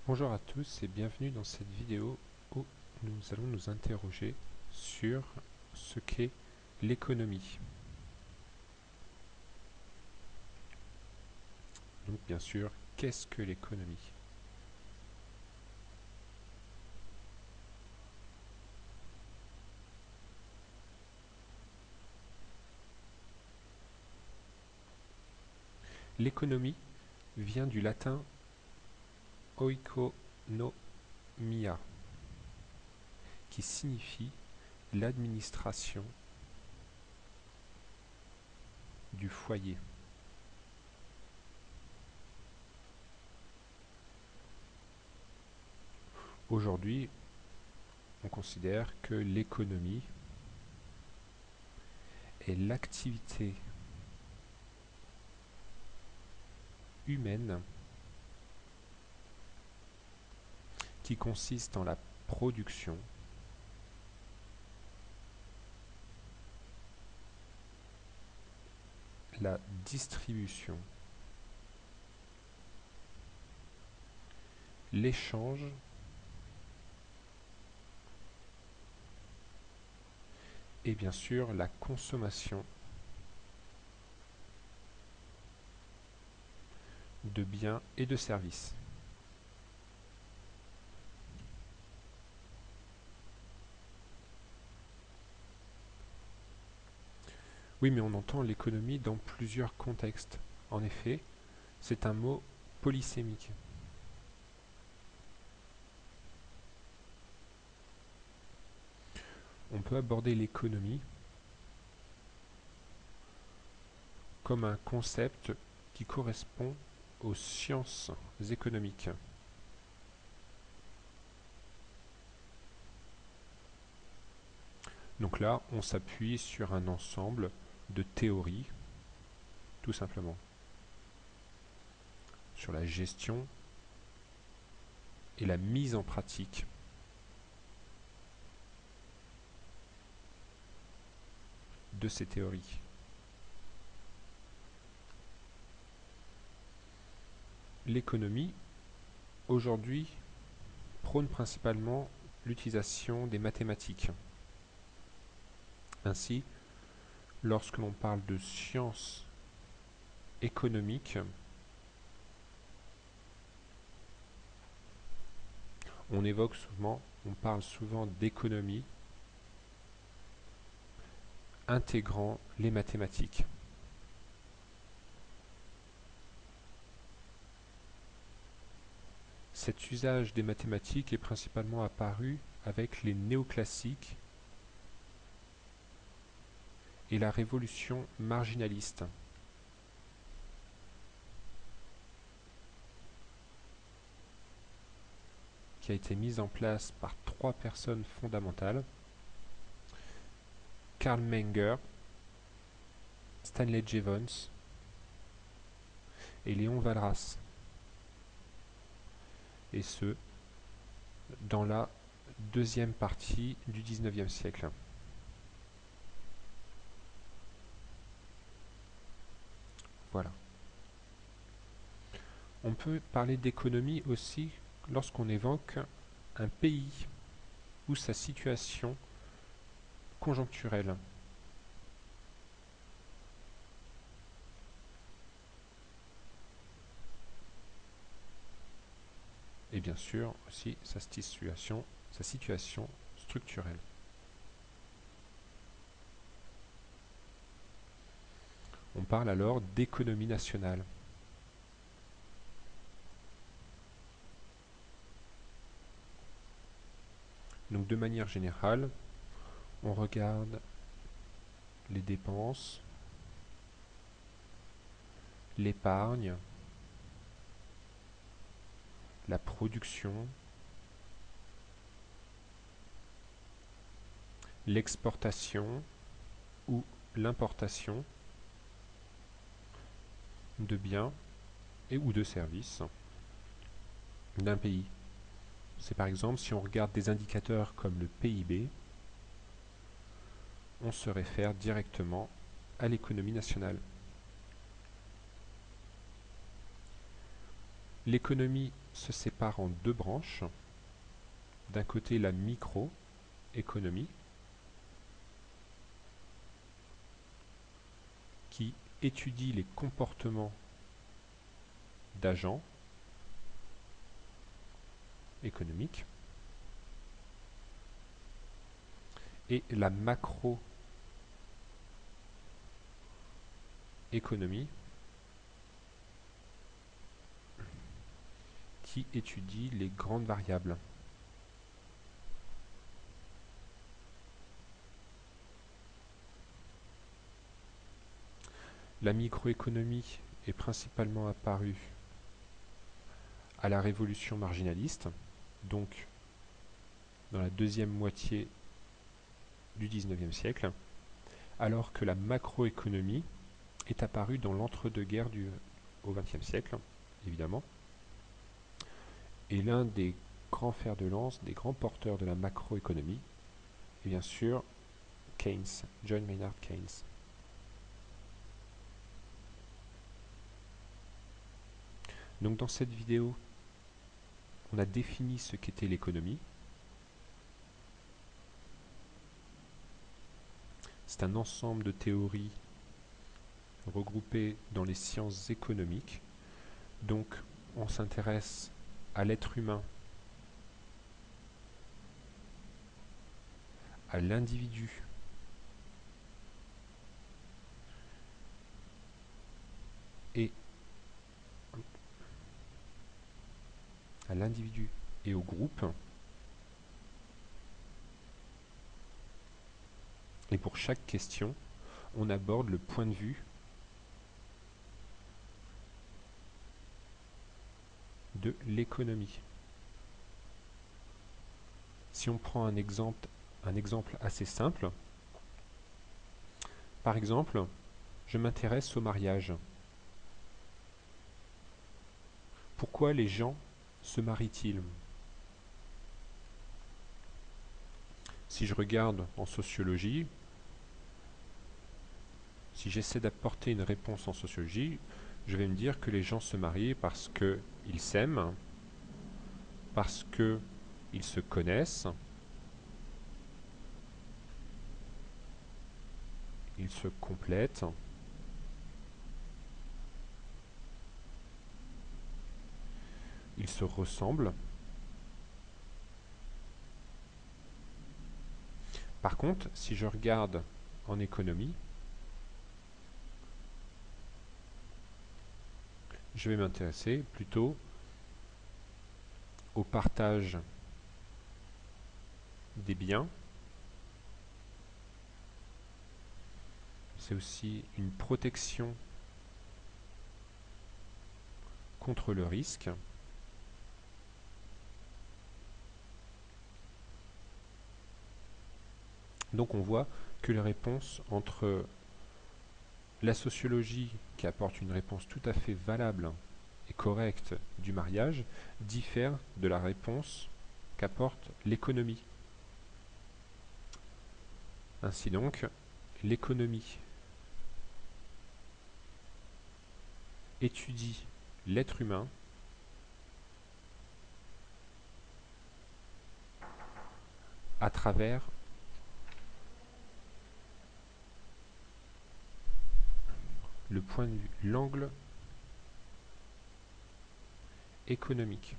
Bonjour à tous et bienvenue dans cette vidéo où nous allons nous interroger sur ce qu'est l'économie. Donc bien sûr, qu'est-ce que l'économie? L'économie vient du latin oikonomia, qui signifie l'administration du foyer. Aujourd'hui, on considère que l'économie est l'activité humaine qui consiste en la production, la distribution, l'échange et bien sûr la consommation de biens et de services. Oui, mais on entend l'économie dans plusieurs contextes. En effet, c'est un mot polysémique. On peut aborder l'économie comme un concept qui correspond aux sciences économiques. Donc là, on s'appuie sur un ensemble de théories, tout simplement, sur la gestion et la mise en pratique de ces théories. L'économie, aujourd'hui, prône principalement l'utilisation des mathématiques. Ainsi, lorsque l'on parle de sciences économiques, on parle souvent d'économie intégrant les mathématiques. Cet usage des mathématiques est principalement apparu avec les néoclassiques et la révolution marginaliste. Qui a été mise en place par trois personnes fondamentales: Karl Menger, Stanley Jevons et Léon Walras. Et ce, dans la deuxième partie du XIXe siècle. Voilà. On peut parler d'économie aussi lorsqu'on évoque un pays ou sa situation conjoncturelle. Et bien sûr aussi sa situation structurelle. On parle alors d'économie nationale. Donc de manière générale, on regarde les dépenses, l'épargne, la production, l'exportation ou l'importation de biens et ou de services d'un pays. C'est par exemple, si on regarde des indicateurs comme le PIB, on se réfère directement à l'économie nationale. L'économie se sépare en deux branches. D'un côté, la microéconomie, qui étudie les comportements d'agents économiques, et la macroéconomie, qui étudie les grandes variables. La microéconomie est principalement apparue à la révolution marginaliste, donc dans la deuxième moitié du XIXe siècle, alors que la macroéconomie est apparue dans l'entre-deux-guerres au XXe siècle, évidemment. Et l'un des grands fers de lance, des grands porteurs de la macroéconomie, est bien sûr Keynes, John Maynard Keynes. Donc dans cette vidéo, on a défini ce qu'était l'économie. C'est un ensemble de théories regroupées dans les sciences économiques. Donc on s'intéresse à l'être humain, à l'individu, et au groupe. Et pour chaque question, on aborde le point de vue de l'économie. Si on prend un exemple assez simple, par exemple, je m'intéresse au mariage. Pourquoi les gens se marient-ils? Si je regarde en sociologie, si j'essaie d'apporter une réponse en sociologie, je vais me dire que les gens se marient parce qu'ils s'aiment, parce qu'ils se connaissent, ils se complètent, ils se ressemblent. Par contre, si je regarde en économie, je vais m'intéresser plutôt au partage des biens. C'est aussi une protection contre le risque. Donc on voit que les réponses entre la sociologie, qui apporte une réponse tout à fait valable et correcte du mariage, diffère de la réponse qu'apporte l'économie. Ainsi donc, l'économie étudie l'être humain à travers le point de vue, l'angle économique.